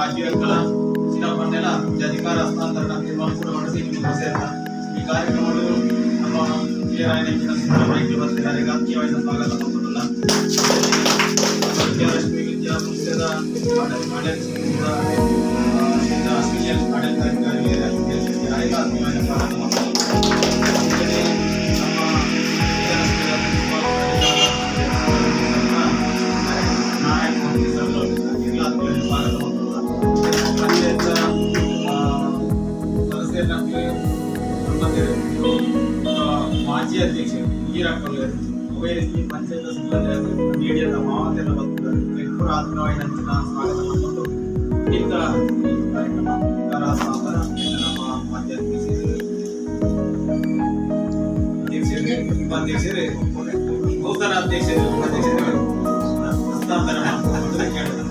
ರಾಜ್ಯಗಳ ಸಿನಪನ್ನೆಲ್ಲ ಅಧಿಕಾರ ಹಸ್ತಾಂತರಣ ತೀರ್ಮಾನಿಸಿರುವಂತೆ ಈ ಕಾರ್ಯಕ್ರಮಗಳು ನಮ್ಮ ವಿಜಯರಾಯನ ಸಿದ್ದರಾಮಯ್ಯ ಬರ್ತಿದ್ದಾರೆ. ರಾಜಕೀಯವಾಗಿ ಸ್ವಾಗತ ಮಾಡುವುದಿಲ್ಲ. ವಿದ್ಯಾಲಕ್ಷ್ಮಿ ವಿದ್ಯಾಸಂಸ್ಥೆದ ಮಾಜಿ ಅಧ್ಯಕ್ಷ ಈರಕ್ಕಲ್ಲು ಈ ಪಂಚಾಯತ್ ಮೀಡಿಯಾದ ಮಾವತೆಲ್ಲ ಬರ್ತಿದ್ದಾರೆ. ಕೂಡ ಆತ್ಮೀಯವಾಗಿ ನಂಚಿನ ಸ್ವಾಗತ ಮಾಡಿಕೊಂಡು ಇಂಥ ಕಾರ್ಯಕ್ರಮ ನಮ್ಮ ಮಾಜಿ ಉಪಾಧ್ಯಕ್ಷರೇ ನೂತನ ಅಧ್ಯಕ್ಷರು ಹಸ್ತಾಂತರ ಕೇಳಿದ್ರು.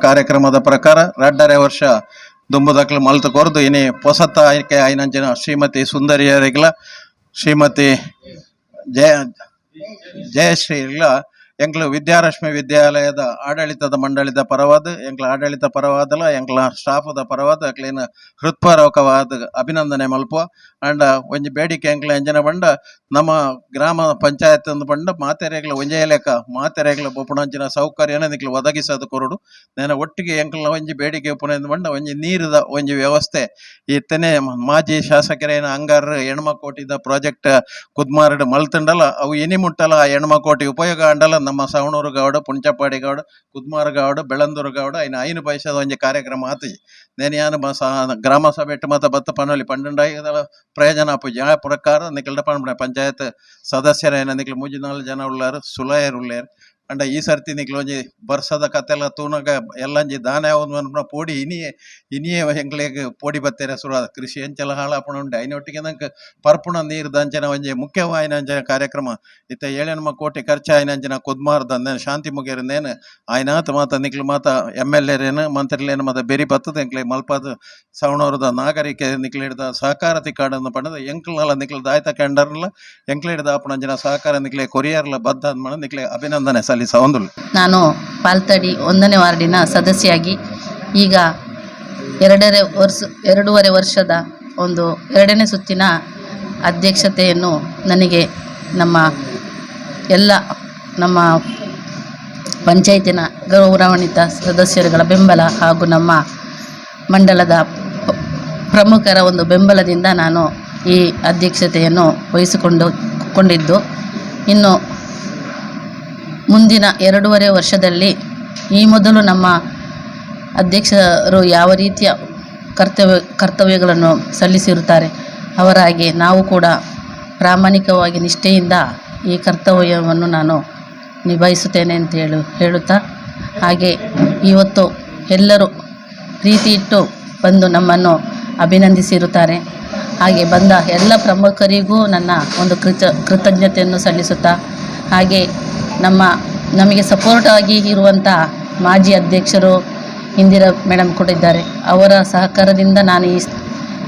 ಕಾರ್ಯಕ್ರಮದ ಪ್ರಕಾರ 2.5 ವರ್ಷ ದುಂಬುದಕ್ಲು ಮಲ್ತು ಕೊರ್ದು ಇನಿ ಹೊಸತ ಆಯ್ಕೆ ಆಯ್ನಂಚಿನ ಶ್ರೀಮತಿ ಸುಂದರಿಯರಿಗ್ಲ ಶ್ರೀಮತಿ ಜಯಶ್ರೀ ಎಂಕ್ಲು ವಿದ್ಯಾರಶ್ಮಿ ವಿದ್ಯಾಲಯದ ಆಡಳಿತದ ಮಂಡಳಿದ ಪರವಾದ ಎಂಕ್ಲ ಆಡಳಿತ ಪರವಾದಲ ಎಂಕ್ಲ ಸ್ಟಾಫದ ಪರವಾದ ಅಕ್ಲೇನ ಹೃತ್ಪೂರ್ವಕವಾದ ಅಭಿನಂದನೆ ಮಲ್ಪುವ. ಅಂಡ ಒಂಜಿ ಬೇಡಿಕೆ ಎಂಕ್ಲ ಎಂಜನ ಬಂಡ ನಮ್ಮ ಗ್ರಾಮ ಪಂಚಾಯತ್ ಬಂಡ ಮಾತೆರೆಗ್ಲ ಒಂಜೇ ಲೆಕ್ಕ ಮಾತೆರೆಗ್ಲ ಬೊಪ್ಪುಣಂಚಿನ ಸೌಕರ್ಯನ ನಿಕ್ಲು ಒದಗಿಸೋದು ಕೊರಡು ನೇನ ಒಟ್ಟಿಗೆ ಎಂಕ್ಲ ಒಂಜಿ ಬೇಡಿಕೆ ಉಪುನೆಂದು ಬಂಡ ಒಂಜಿ ನೀರದ ಒಂಜಿ ವ್ಯವಸ್ಥೆ ಇತ್ತನೆ ಮಾಜಿ ಶಾಸಕರೇನ ಅಂಗಾರ ಹೆಣ್ಮಕೋಟಿದ ಪ್ರಾಜೆಕ್ಟ್ ಕುದ್ಮಾರಡ್ ಮಲ್ತಂಡಲ ಅವು ಇನಿ ಮುಟ್ಟಲ ಆ ಹೆಣ್ಮಕೋಟಿ ಉಪಯೋಗ ಅಂಡಲ ನಮ್ಮ ಸವಣೂರು ಗೌಡ ಪುಂಚಪಾಡಿ ಗೌಡ ಕುದ್ಮಾರ ಗೌಡ ಬೆಳಂದೂರು ಗೌಡ ಐನ 5 ಪೈಸದ ಒಂಜಿ ಕಾರ್ಯಕ್ರಮ ಆತಿ ನೇನು ಯಾನು ಗ್ರಾಮ ಸಭೆ ಮತ ಬತ್ತ ಪನೊಲಿ ಪಂಡಾಯಿ ಪ್ರಯೋಜನ ಆಪುಜಿ ಆ ಪ್ರಕಾರ ನಿಕಲ್ಡ ಪಂಡ ಪಂಚಾಯತ್ ಸದಸ್ಯರೇನ ನಿಕ್ಲು 3-4 ಜನ ಉಳ್ಳಾರು ಸುಲಾಯರು ಉಳ್ಳೇರು ಅಂಡ ಈ ಸರ್ತಿ ನಿಕ್ಲು ಒಂಜಿ ಬರ್ಸದ ಕತೆಲ್ಲ ತೂನಗ ಎಲ್ಲಂಜಿ ದಾನ ಯಾವ್ದು ಪೋಡಿ ಇನಿಯೇ ಹೆಂಗ್ಲೆಗ್ ಪೋಡಿ ಬತ್ತೇರೆ ಸುರ ಕೃಷಿ ಎಂಚೆಲ್ಲ ಹಾಳಾಪಣ ಉಂಡೆ ಐನೊಟ್ಟಿಗೆ ನಂಗೆ ಪರ್ಪುಣ ನೀರು ದಂಚನ ಒಂಜಿ ಮುಖ್ಯವಾಯಿನಂಚಿನ ಕಾರ್ಯಕ್ರಮ ಇತ್ತ 7 ಕೋಟಿ ಖರ್ಚು ಆಯ್ನಂಚಿನ ಕುದ್ಮಾರ್ದ ಶಾಂತಿ ಮುಗಿಯರಿಂದೇನು ಆಯ್ನಾತ್ ಮಾತ ನಿಕ್ಲು ಮಾತ MLA ಮಂತ್ರಿಲೇನು ಮಾತ ಬೆರಿ ಬತ್ತದ ಎಂಕ್ಲೆ ಮಲ್ಪದ ಸವಣೂರದ ನಾಗರಿಕೆ ನಿಕ್ಲು ಹಿಡ್ದ ಸಹಕಾರ ತಿಕ್ಕಾಡನ್ನು ಪಂಡದ ಎಂಕ್ಲಲ್ಲ ನಿಕ್ಲು ದಾಯ್ತ ಕಂಡರ್ಲ ಎಂಕ್ಲೆ ಹಿಡ್ದ ಆಪಣಂಚಿನ ಸಹಕಾರ ನಿಕ್ಲೆ ಕೊರಿಯರ್ಲ ಬದ್ಧ ಅಂದ್ಮಣ ನಿಕ್ಲೆ ಅಭಿನಂದನೆ ಸಲ್ಲಿಸ ಒಂದುಲ್. ನಾನು ಪಾಲ್ತಡಿ 1ನೇ ವಾರ್ಡಿನ ಸದಸ್ಯೆಯಾಗಿ ಈಗ 2.5 ವರ್ಷದ ಒಂದು 2ನೇ ಸುತ್ತಿನ ಅಧ್ಯಕ್ಷತೆಯನ್ನು ನನಗೆ ನಮ್ಮ ಪಂಚಾಯತಿನ ಗೌರವಾನ್ವಿತ ಸದಸ್ಯರುಗಳ ಬೆಂಬಲ ಹಾಗೂ ನಮ್ಮ ಮಂಡಲದ ಪ್ರಮುಖರ ಒಂದು ಬೆಂಬಲದಿಂದ ನಾನು ಈ ಅಧ್ಯಕ್ಷತೆಯನ್ನು ವಹಿಸಿಕೊಂಡಿದ್ದು ಇನ್ನು ಮುಂದಿನ 2.5 ವರ್ಷದಲ್ಲಿ ಈ ಮೊದಲು ನಮ್ಮ ಅಧ್ಯಕ್ಷರು ಯಾವ ರೀತಿಯ ಕರ್ತವ್ಯಗಳನ್ನು ಸಲ್ಲಿಸಿರುತ್ತಾರೆ ಅವರ ಹಾಗೆ ನಾವು ಕೂಡ ಪ್ರಾಮಾಣಿಕವಾಗಿ ನಿಷ್ಠೆಯಿಂದ ಈ ಕರ್ತವ್ಯವನ್ನು ನಾನು ನಿಭಾಯಿಸುತ್ತೇನೆ ಅಂತ ಹೇಳುತ್ತಾ ಹಾಗೆ ಇವತ್ತು ಎಲ್ಲರೂ ಪ್ರೀತಿ ಇಟ್ಟು ಬಂದು ನಮ್ಮನ್ನು ಅಭಿನಂದಿಸಿರುತ್ತಾರೆ. ಹಾಗೆ ಬಂದ ಎಲ್ಲ ಪ್ರಮುಖರಿಗೂ ನನ್ನ ಒಂದು ಕೃತಜ್ಞತೆಯನ್ನು ಸಲ್ಲಿಸುತ್ತಾ ಹಾಗೆ ನಮಗೆ ಸಪೋರ್ಟ್ ಆಗಿ ಇರುವಂಥ ಮಾಜಿ ಅಧ್ಯಕ್ಷರು ಇಂದಿರಾ ಮೇಡಮ್ ಕೂಡ ಇದ್ದಾರೆ. ಅವರ ಸಹಕಾರದಿಂದ ನಾನು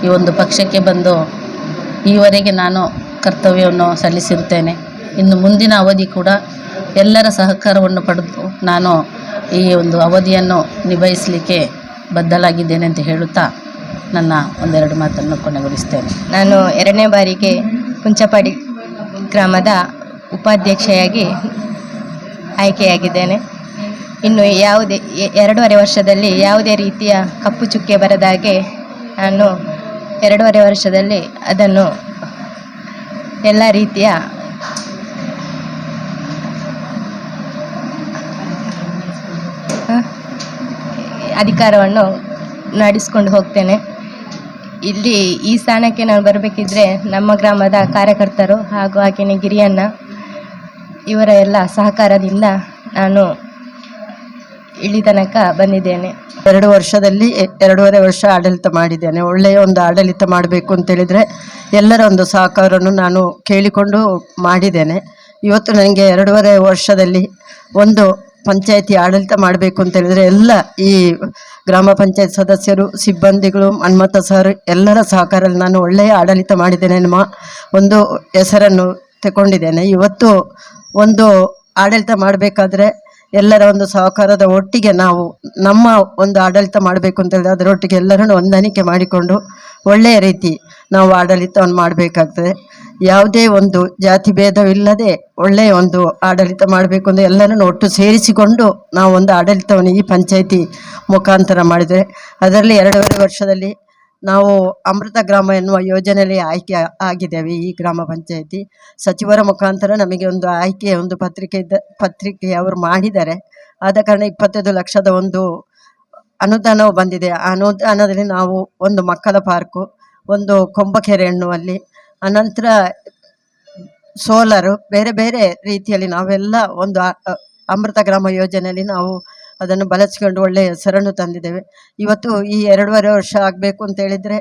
ಈ ಒಂದು ಪಕ್ಷಕ್ಕೆ ಬಂದು ಈವರೆಗೆ ನಾನು ಕರ್ತವ್ಯವನ್ನು ಸಲ್ಲಿಸಿರುತ್ತೇನೆ. ಇನ್ನು ಮುಂದಿನ ಅವಧಿ ಕೂಡ ಎಲ್ಲರ ಸಹಕಾರವನ್ನು ಪಡೆದು ನಾನು ಈ ಒಂದು ಅವಧಿಯನ್ನು ನಿಭಾಯಿಸಲಿಕ್ಕೆ ಬದ್ಧಲಾಗಿದ್ದೇನೆ ಅಂತ ಹೇಳುತ್ತಾ ನನ್ನ 1-2 ಮಾತನ್ನು ಕೊನೆಗೊಳಿಸ್ತೇನೆ. ನಾನು 2ನೇ ಬಾರಿಗೆ ಪುಂಚಪಾಡಿ ಗ್ರಾಮದ ಉಪಾಧ್ಯಕ್ಷೆಯಾಗಿ ಆಯ್ಕೆಯಾಗಿದ್ದೇನೆ. ಇನ್ನು 2.5 ವರ್ಷದಲ್ಲಿ ಯಾವುದೇ ರೀತಿಯ ಕಪ್ಪು ಚುಕ್ಕೆ ಬರದ ಹಾಗೆ ನಾನು 2.5 ವರ್ಷದಲ್ಲಿ ಅದನ್ನು ಎಲ್ಲ ರೀತಿಯ ಅಧಿಕಾರವನ್ನು ನಡೆಸಿಕೊಂಡು ಹೋಗ್ತೇನೆ. ಇಲ್ಲಿ ಈ ಸ್ಥಾನಕ್ಕೆ ನಾನು ಬರಬೇಕಿದ್ರೆ ನಮ್ಮ ಗ್ರಾಮದ ಕಾರ್ಯಕರ್ತರು ಹಾಗೂ ಹಾಗೆಯೇ ಗಿರಿಯಣ್ಣ ಇವರ ಎಲ್ಲ ಸಹಕಾರದಿಂದ ನಾನು ಇಲ್ಲಿ ತನಕ ಬಂದಿದ್ದೇನೆ. 2 ವರ್ಷದಲ್ಲಿ 2.5 ವರ್ಷ ಆಡಳಿತ ಮಾಡಿದ್ದೇನೆ. ಒಳ್ಳೆಯ ಒಂದು ಆಡಳಿತ ಮಾಡಬೇಕು ಅಂತೇಳಿದರೆ ಎಲ್ಲರ ಒಂದು ಸಹಕಾರವನ್ನು ನಾನು ಕೇಳಿಕೊಂಡು ಮಾಡಿದ್ದೇನೆ. ಇವತ್ತು ನನಗೆ 2.5 ವರ್ಷದಲ್ಲಿ ಒಂದು ಪಂಚಾಯಿತಿ ಆಡಳಿತ ಮಾಡಬೇಕು ಅಂತೇಳಿದರೆ ಎಲ್ಲ ಈ ಗ್ರಾಮ ಪಂಚಾಯತ್ ಸದಸ್ಯರು, ಸಿಬ್ಬಂದಿಗಳು, ಮನ್ಮಥ ಸರ್ ಎಲ್ಲರ ಸಹಕಾರದಲ್ಲಿ ನಾನು ಒಳ್ಳೆಯ ಆಡಳಿತ ಮಾಡಿದ್ದೇನೆ ಎನ್ನುವ ಒಂದು ಹೆಸರನ್ನು ತಗೊಂಡಿದ್ದೇನೆ. ಇವತ್ತು ಒಂದು ಆಡಳಿತ ಮಾಡಬೇಕಾದ್ರೆ ಎಲ್ಲರ ಒಂದು ಸಹಕಾರದ ಒಟ್ಟಿಗೆ ನಾವು ನಮ್ಮ ಒಂದು ಆಡಳಿತ ಮಾಡಬೇಕು ಅಂತ ಹೇಳಿದ್ರೆ ಅದರೊಟ್ಟಿಗೆ ಎಲ್ಲರನ್ನು ಹೊಂದಾಣಿಕೆ ಮಾಡಿಕೊಂಡು ಒಳ್ಳೆಯ ರೀತಿ ನಾವು ಆಡಳಿತವನ್ನು ಮಾಡಬೇಕಾಗ್ತದೆ. ಯಾವುದೇ ಒಂದು ಜಾತಿ ಭೇದವಿಲ್ಲದೆ ಒಳ್ಳೆಯ ಒಂದು ಆಡಳಿತ ಮಾಡಬೇಕು ಅಂದರೆ ಎಲ್ಲರನ್ನು ಒಟ್ಟು ಸೇರಿಸಿಕೊಂಡು ನಾವು ಒಂದು ಆಡಳಿತವನ್ನು ಈ ಪಂಚಾಯಿತಿ ಮುಖಾಂತರ ಮಾಡಿದರೆ ಅದರಲ್ಲಿ 2.5 ವರ್ಷದಲ್ಲಿ ನಾವು ಅಮೃತ ಗ್ರಾಮ ಎನ್ನುವ ಯೋಜನೆಯಲ್ಲಿ ಆಯ್ಕೆ ಆಗಿದ್ದೇವೆ. ಈ ಗ್ರಾಮ ಪಂಚಾಯಿತಿ ಸಚಿವರ ಮುಖಾಂತರ ನಮಗೆ ಒಂದು ಆಯ್ಕೆಯ ಒಂದು ಪತ್ರಿಕೆ ಅವರು ಮಾಡಿದ್ದಾರೆ. ಆದ ಕಾರಣ 25 ಲಕ್ಷದ ಒಂದು ಅನುದಾನವು ಬಂದಿದೆ. ಆ ಅನುದಾನದಲ್ಲಿ ನಾವು ಒಂದು ಮಕ್ಕಳ ಪಾರ್ಕು, ಒಂದು ಕೊಂಬಕೆರೆ ಎನ್ನುವಲ್ಲಿ, ಅನಂತರ ಸೋಲಾರು, ಬೇರೆ ಬೇರೆ ರೀತಿಯಲ್ಲಿ ನಾವೆಲ್ಲ ಒಂದು ಅಮೃತ ಗ್ರಾಮ ಯೋಜನೆಯಲ್ಲಿ ನಾವು ಅದನ್ನು ಬಳಸಿಕೊಂಡು ಒಳ್ಳೆಯ ಹೆಸರನ್ನು ತಂದಿದ್ದೇವೆ. ಇವತ್ತು ಈ 2.5 ವರ್ಷ ಆಗಬೇಕು ಅಂತ ಹೇಳಿದರೆ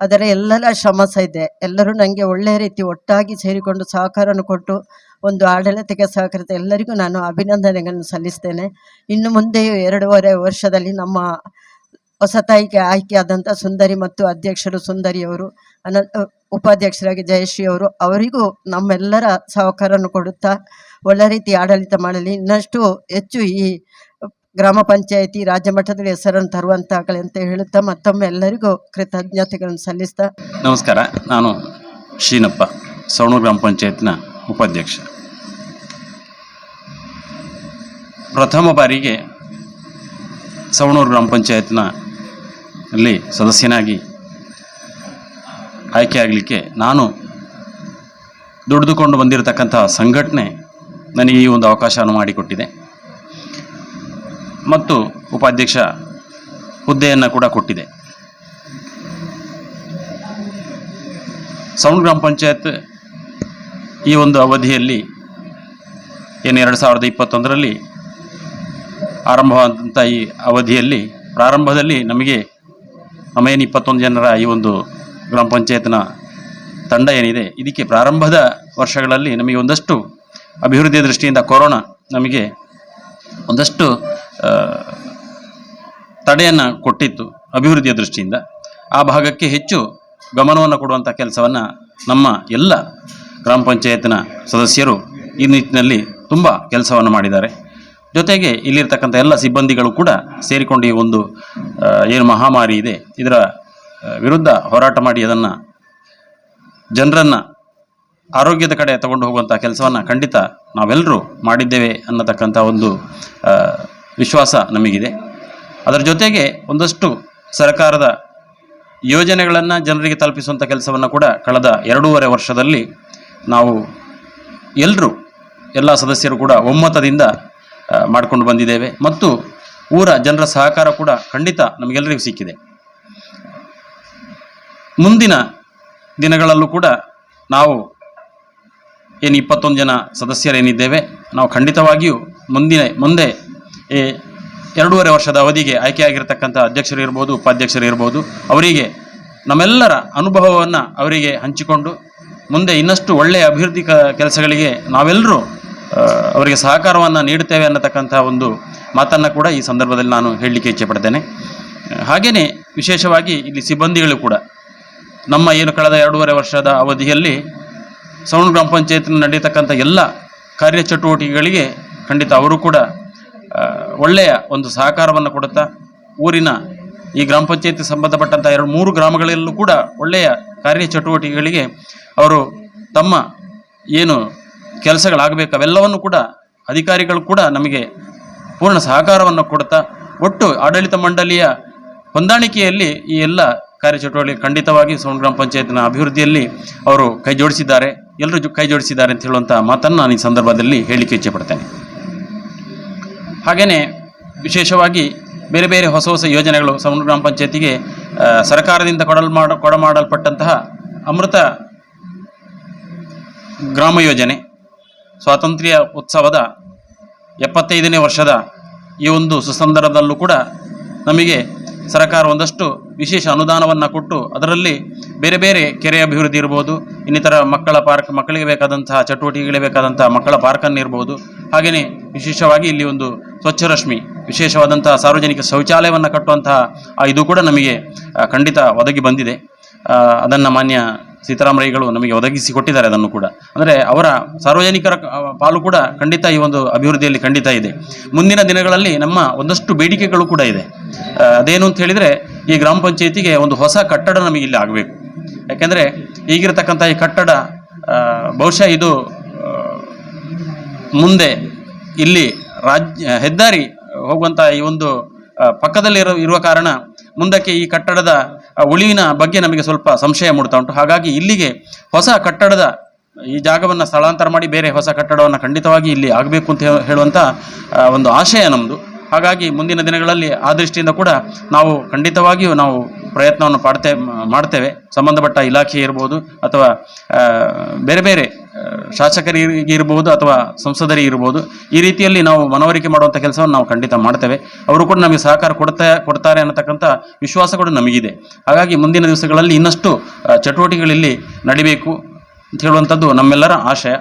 ಅದರ ಎಲ್ಲರ ಶ್ರಮ ಸಹ ಇದೆ. ಎಲ್ಲರೂ ನನಗೆ ಒಳ್ಳೆಯ ರೀತಿ ಒಟ್ಟಾಗಿ ಸೇರಿಕೊಂಡು ಸಹಕಾರವನ್ನು ಕೊಟ್ಟು ಒಂದು ಆಡಳಿತಕ್ಕೆ ಸಹಕರಿಸಿದ ಎಲ್ಲರಿಗೂ ನಾನು ಅಭಿನಂದನೆಗಳನ್ನು ಸಲ್ಲಿಸ್ತೇನೆ. ಇನ್ನು ಮುಂದೆಯೂ 2.5 ವರ್ಷದಲ್ಲಿ ನಮ್ಮ ಹೊಸತಾಯಿಗೆ ಆಯ್ಕೆಯಾದಂಥ ಸುಂದರಿ ಮತ್ತು ಅಧ್ಯಕ್ಷರು ಸುಂದರಿಯವರು, ಉಪಾಧ್ಯಕ್ಷರಾಗಿ ಜಯಶ್ರೀ ಅವರು, ಅವರಿಗೂ ನಮ್ಮೆಲ್ಲರ ಸಹಕಾರವನ್ನು ಕೊಡುತ್ತಾ ಒಳ್ಳೆ ರೀತಿ ಆಡಳಿತ ಮಾಡಲಿ, ಇನ್ನಷ್ಟು ಹೆಚ್ಚು ಈ ಗ್ರಾಮ ಪಂಚಾಯಿತಿ ರಾಜ್ಯ ಮಟ್ಟದಲ್ಲಿ ಹೆಸರನ್ನು ತರುವಂತಾಗಲಿ ಅಂತ ಹೇಳುತ್ತಾ ಮತ್ತೊಮ್ಮೆ ಎಲ್ಲರಿಗೂ ಕೃತಜ್ಞತೆಗಳನ್ನು ಸಲ್ಲಿಸ್ತಾ ನಮಸ್ಕಾರ. ನಾನು ಶ್ರೀನಪ್ಪ, ಸವಣೂರು ಗ್ರಾಮ ಪಂಚಾಯತ್ನ ಉಪಾಧ್ಯಕ್ಷ. ಪ್ರಥಮ ಬಾರಿಗೆ ಸವಣೂರು ಗ್ರಾಮ ಪಂಚಾಯತ್ನಲ್ಲಿ ಸದಸ್ಯನಾಗಿ ಆಯ್ಕೆಯಾಗಲಿಕ್ಕೆ ನಾನು ದುಡಿದುಕೊಂಡು ಬಂದಿರತಕ್ಕಂಥ ಸಂಘಟನೆ ನನಗೆ ಈ ಒಂದು ಅವಕಾಶವನ್ನು ಮಾಡಿಕೊಟ್ಟಿದೆ ಮತ್ತು ಉಪಾಧ್ಯಕ್ಷ ಹುದ್ದೆಯನ್ನು ಕೂಡ ಕೊಟ್ಟಿದೆ. ಸವಣೂರು ಗ್ರಾಮ ಪಂಚಾಯತ್ ಈ ಒಂದು ಅವಧಿಯಲ್ಲಿ ಏನು 2021ರಲ್ಲಿ ಆರಂಭವಾದಂಥ ಈ ಅವಧಿಯಲ್ಲಿ ಪ್ರಾರಂಭದಲ್ಲಿ ನಮ್ಮೇನು 21 ಜನರ ಈ ಒಂದು ಗ್ರಾಮ ಪಂಚಾಯತ್ನ ತಂಡ ಏನಿದೆ, ಇದಕ್ಕೆ ಪ್ರಾರಂಭದ ವರ್ಷಗಳಲ್ಲಿ ನಮಗೆ ಒಂದಷ್ಟು ಅಭಿವೃದ್ಧಿಯ ದೃಷ್ಟಿಯಿಂದ ಕೊರೋನಾ ನಮಗೆ ಒಂದಷ್ಟು ತಡೆಯನ್ನು ಕೊಟ್ಟಿತ್ತು ಅಭಿವೃದ್ಧಿಯ ದೃಷ್ಟಿಯಿಂದ. ಆ ಭಾಗಕ್ಕೆ ಹೆಚ್ಚು ಗಮನವನ್ನು ಕೊಡುವಂಥ ಕೆಲಸವನ್ನು ನಮ್ಮ ಎಲ್ಲ ಗ್ರಾಮ ಪಂಚಾಯತ್ನ ಸದಸ್ಯರು ಈ ನಿಟ್ಟಿನಲ್ಲಿ ತುಂಬ ಕೆಲಸವನ್ನು ಮಾಡಿದ್ದಾರೆ. ಜೊತೆಗೆ ಇಲ್ಲಿರ್ತಕ್ಕಂಥ ಎಲ್ಲ ಸಿಬ್ಬಂದಿಗಳು ಕೂಡ ಸೇರಿಕೊಂಡು ಈ ಒಂದು ಏನು ಮಹಾಮಾರಿ ಇದೆ ಇದರ ವಿರುದ್ಧ ಹೋರಾಟ ಮಾಡಿ ಅದನ್ನು ಜನರನ್ನು ಆರೋಗ್ಯದ ಕಡೆ ತಗೊಂಡು ಹೋಗುವಂಥ ಕೆಲಸವನ್ನು ಖಂಡಿತ ನಾವೆಲ್ಲರೂ ಮಾಡಿದ್ದೇವೆ ಅನ್ನತಕ್ಕಂಥ ಒಂದು ವಿಶ್ವಾಸ ನಮಗಿದೆ. ಅದರ ಜೊತೆಗೆ ಒಂದಷ್ಟು ಸರ್ಕಾರದ ಯೋಜನೆಗಳನ್ನು ಜನರಿಗೆ ತಲುಪಿಸುವಂಥ ಕೆಲಸವನ್ನು ಕೂಡ ಕಳೆದ 2.5 ವರ್ಷದಲ್ಲಿ ನಾವು ಎಲ್ಲ ಸದಸ್ಯರು ಕೂಡ ಒಮ್ಮತದಿಂದ ಮಾಡಿಕೊಂಡು ಬಂದಿದ್ದೇವೆ ಮತ್ತು ಊರ ಜನರ ಸಹಕಾರ ಕೂಡ ಖಂಡಿತ ನಮಗೆಲ್ಲರಿಗೂ ಸಿಕ್ಕಿದೆ. ಮುಂದಿನ ದಿನಗಳಲ್ಲೂ ಕೂಡ ನಾವು ಏನು 21 ಜನ ಸದಸ್ಯರೇನಿದ್ದೇವೆ ನಾವು ಖಂಡಿತವಾಗಿಯೂ ಮುಂದೆ 2.5 ವರ್ಷದ ಅವಧಿಗೆ ಆಯ್ಕೆಯಾಗಿರ್ತಕ್ಕಂಥ ಅಧ್ಯಕ್ಷರು ಇರ್ಬೋದು, ಉಪಾಧ್ಯಕ್ಷರು ಇರ್ಬೋದು, ಅವರಿಗೆ ನಮ್ಮೆಲ್ಲರ ಅನುಭವವನ್ನು ಅವರಿಗೆ ಹಂಚಿಕೊಂಡು ಮುಂದೆ ಇನ್ನಷ್ಟು ಒಳ್ಳೆಯ ಅಭಿವೃದ್ಧಿ ಕೆಲಸಗಳಿಗೆ ನಾವೆಲ್ಲರೂ ಅವರಿಗೆ ಸಹಕಾರವನ್ನು ನೀಡುತ್ತೇವೆ ಅನ್ನತಕ್ಕಂಥ ಒಂದು ಮಾತನ್ನು ಕೂಡ ಈ ಸಂದರ್ಭದಲ್ಲಿ ನಾನು ಹೇಳಲಿಕ್ಕೆ ಇಚ್ಛೆಪಡ್ತೇನೆ. ಹಾಗೆಯೇ ವಿಶೇಷವಾಗಿ ಇಲ್ಲಿ ಸಿಬ್ಬಂದಿಗಳು ಕೂಡ ನಮ್ಮ ಏನು ಕಳೆದ 2.5 ವರ್ಷದ ಅವಧಿಯಲ್ಲಿ ಸವಣೂರು ಗ್ರಾಮ ಪಂಚಾಯತ್ನ ನಡೆಯತಕ್ಕಂಥ ಎಲ್ಲ ಕಾರ್ಯಚಟುವಟಿಕೆಗಳಿಗೆ ಖಂಡಿತ ಅವರು ಕೂಡ ಒಳ್ಳೆಯ ಒಂದು ಸಹಕಾರವನ್ನು ಕೊಡುತ್ತಾ ಊರಿನ ಈ ಗ್ರಾಮ ಪಂಚಾಯತಿ ಸಂಬಂಧಪಟ್ಟಂಥ 2-3 ಗ್ರಾಮಗಳಲ್ಲೂ ಕೂಡ ಒಳ್ಳೆಯ ಕಾರ್ಯಚಟುವಟಿಕೆಗಳಿಗೆ ಅವರು ತಮ್ಮ ಏನು ಕೆಲಸಗಳಾಗಬೇಕು ಅವೆಲ್ಲವನ್ನು ಕೂಡ ಅಧಿಕಾರಿಗಳು ಕೂಡ ನಮಗೆ ಪೂರ್ಣ ಸಹಕಾರವನ್ನು ಕೊಡುತ್ತಾ ಒಟ್ಟು ಆಡಳಿತ ಮಂಡಳಿಯ ಹೊಂದಾಣಿಕೆಯಲ್ಲಿ ಈ ಎಲ್ಲ ಕಾರ್ಯಚಟುವಟಿಕೆ ಖಂಡಿತವಾಗಿ ಸವಣೂರು ಗ್ರಾಮ ಪಂಚಾಯತ್ನ ಅಭಿವೃದ್ಧಿಯಲ್ಲಿ ಅವರು ಕೈ ಜೋಡಿಸಿದ್ದಾರೆ, ಎಲ್ಲರೂ ಕೈ ಜೋಡಿಸಿದ್ದಾರೆ ಅಂತ ಹೇಳುವಂಥ ಮಾತನ್ನು ನಾನು ಈ ಸಂದರ್ಭದಲ್ಲಿ ಹೇಳಲಿಕ್ಕೆ ಇಚ್ಛೆಪಡ್ತೇನೆ. ಹಾಗೆಯೇ ವಿಶೇಷವಾಗಿ ಬೇರೆ ಬೇರೆ ಹೊಸ ಯೋಜನೆಗಳು ಸವಣೂರು ಗ್ರಾಮ ಪಂಚಾಯತಿಗೆ ಸರ್ಕಾರದಿಂದ ಕೊಡಮಾಡಲ್ಪಟ್ಟಂತಹ ಅಮೃತ ಗ್ರಾಮ ಯೋಜನೆ, ಸ್ವಾತಂತ್ರ್ಯ ಉತ್ಸವದ 75ನೇ ವರ್ಷದ ಈ ಒಂದು ಸುಸಂದರ್ಭದಲ್ಲೂ ಕೂಡ ನಮಗೆ ಸರ್ಕಾರ ಒಂದಷ್ಟು ವಿಶೇಷ ಅನುದಾನವನ್ನು ಕೊಟ್ಟು ಅದರಲ್ಲಿ ಬೇರೆ ಬೇರೆ ಕೆರೆ ಅಭಿವೃದ್ಧಿ ಇರ್ಬೋದು, ಇನ್ನಿತರ ಮಕ್ಕಳ ಪಾರ್ಕ್, ಮಕ್ಕಳಿಗೆ ಬೇಕಾದಂತಹ ಚಟುವಟಿಕೆಗಳಿಗೆ ಬೇಕಾದಂತಹ ಮಕ್ಕಳ ಪಾರ್ಕನ್ನು ಇರ್ಬೋದು, ಹಾಗೆಯೇ ವಿಶೇಷವಾಗಿ ಇಲ್ಲಿ ಒಂದು ಸ್ವಚ್ಛ ರಶ್ಮಿ ವಿಶೇಷವಾದಂತಹ ಸಾರ್ವಜನಿಕ ಶೌಚಾಲಯವನ್ನು ಕಟ್ಟುವಂತಹ ಇದು ಕೂಡ ನಮಗೆ ಖಂಡಿತ ಒದಗಿ ಬಂದಿದೆ. ಅದನ್ನು ಮಾನ್ಯ ಸಿದ್ದರಾಮಯ್ಯಗಳು ನಮಗೆ ಒದಗಿಸಿಕೊಟ್ಟಿದ್ದಾರೆ. ಅದನ್ನು ಕೂಡ ಅಂದರೆ ಅವರ ಸಾರ್ವಜನಿಕರ ಪಾಲು ಕೂಡ ಖಂಡಿತ ಈ ಒಂದು ಅಭಿವೃದ್ಧಿಯಲ್ಲಿ ಖಂಡಿತ ಇದೆ. ಮುಂದಿನ ದಿನಗಳಲ್ಲಿ ನಮ್ಮ ಒಂದಷ್ಟು ಬೇಡಿಕೆಗಳು ಕೂಡ ಇದೆ. ಅದೇನು ಅಂತ ಹೇಳಿದರೆ, ಈ ಗ್ರಾಮ ಪಂಚಾಯಿತಿಗೆ ಒಂದು ಹೊಸ ಕಟ್ಟಡ ನಮಗೆ ಇಲ್ಲಿ ಆಗಬೇಕು. ಯಾಕೆಂದರೆ ಈಗಿರತಕ್ಕಂಥ ಈ ಕಟ್ಟಡ ಬಹುಶಃ ಇದು ಮುಂದೆ ಇಲ್ಲಿ ಹೆದ್ದಾರಿ ಹೋಗುವಂಥ ಈ ಒಂದು ಪಕ್ಕದಲ್ಲಿ ಇರುವ ಕಾರಣ ಮುಂದಕ್ಕೆ ಈ ಕಟ್ಟಡದ ಉಳಿವಿನ ಬಗ್ಗೆ ನಮಗೆ ಸ್ವಲ್ಪ ಸಂಶಯ ಮೂಡ್ತಾ ಉಂಟು. ಹಾಗಾಗಿ ಇಲ್ಲಿಗೆ ಹೊಸ ಕಟ್ಟಡದ ಈ ಜಾಗವನ್ನು ಸ್ಥಳಾಂತರ ಮಾಡಿ ಬೇರೆ ಹೊಸ ಕಟ್ಟಡವನ್ನು ಖಂಡಿತವಾಗಿ ಇಲ್ಲಿ ಆಗಬೇಕು ಅಂತ ಹೇಳುವಂಥ ಒಂದು ಆಶಯ ನಮ್ಮದು. ಹಾಗಾಗಿ ಮುಂದಿನ ದಿನಗಳಲ್ಲಿ ಆ ದೃಷ್ಟಿಯಿಂದ ಕೂಡ ನಾವು ಖಂಡಿತವಾಗಿಯೂ ನಾವು ಪ್ರಯತ್ನವನ್ನು ಮಾಡ್ತೇವೆ. ಸಂಬಂಧಪಟ್ಟ ಇಲಾಖೆ ಇರ್ಬೋದು ಅಥವಾ ಬೇರೆ ಬೇರೆ ಶಾಸಕರಿಗೆ ಇರ್ಬೋದು ಅಥವಾ ಸಂಸದರಿಗೆ ಇರ್ಬೋದು, ಈ ರೀತಿಯಲ್ಲಿ ನಾವು ಮನವರಿಕೆ ಮಾಡುವಂಥ ಕೆಲಸವನ್ನು ನಾವು ಖಂಡಿತ ಮಾಡ್ತೇವೆ. ಅವರು ಕೂಡ ನಮಗೆ ಸಹಕಾರ ಕೊಡ್ತಾರೆ ಅನ್ನತಕ್ಕಂಥ ವಿಶ್ವಾಸ ಕೂಡ ನಮಗಿದೆ. ಹಾಗಾಗಿ ಮುಂದಿನ ದಿವಸಗಳಲ್ಲಿ ಇನ್ನಷ್ಟು ಚಟುವಟಿಕೆಗಳಲ್ಲಿ ನಡಿಬೇಕು ಅಂತ ಹೇಳುವಂಥದ್ದು ನಮ್ಮೆಲ್ಲರ ಆಶಯ.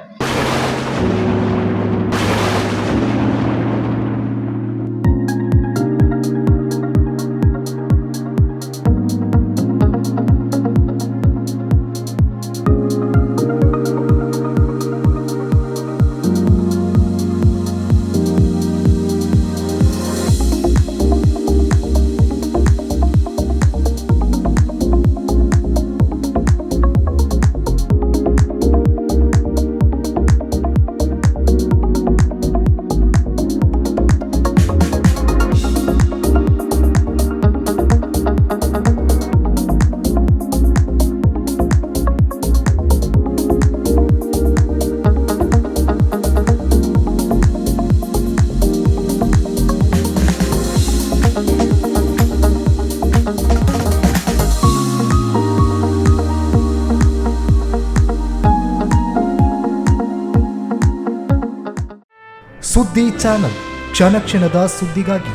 ಸುದ್ದಿ ಚಾನಲ್, ಕ್ಷಣ ಕ್ಷಣದ ಸುದ್ದಿಗಾಗಿ.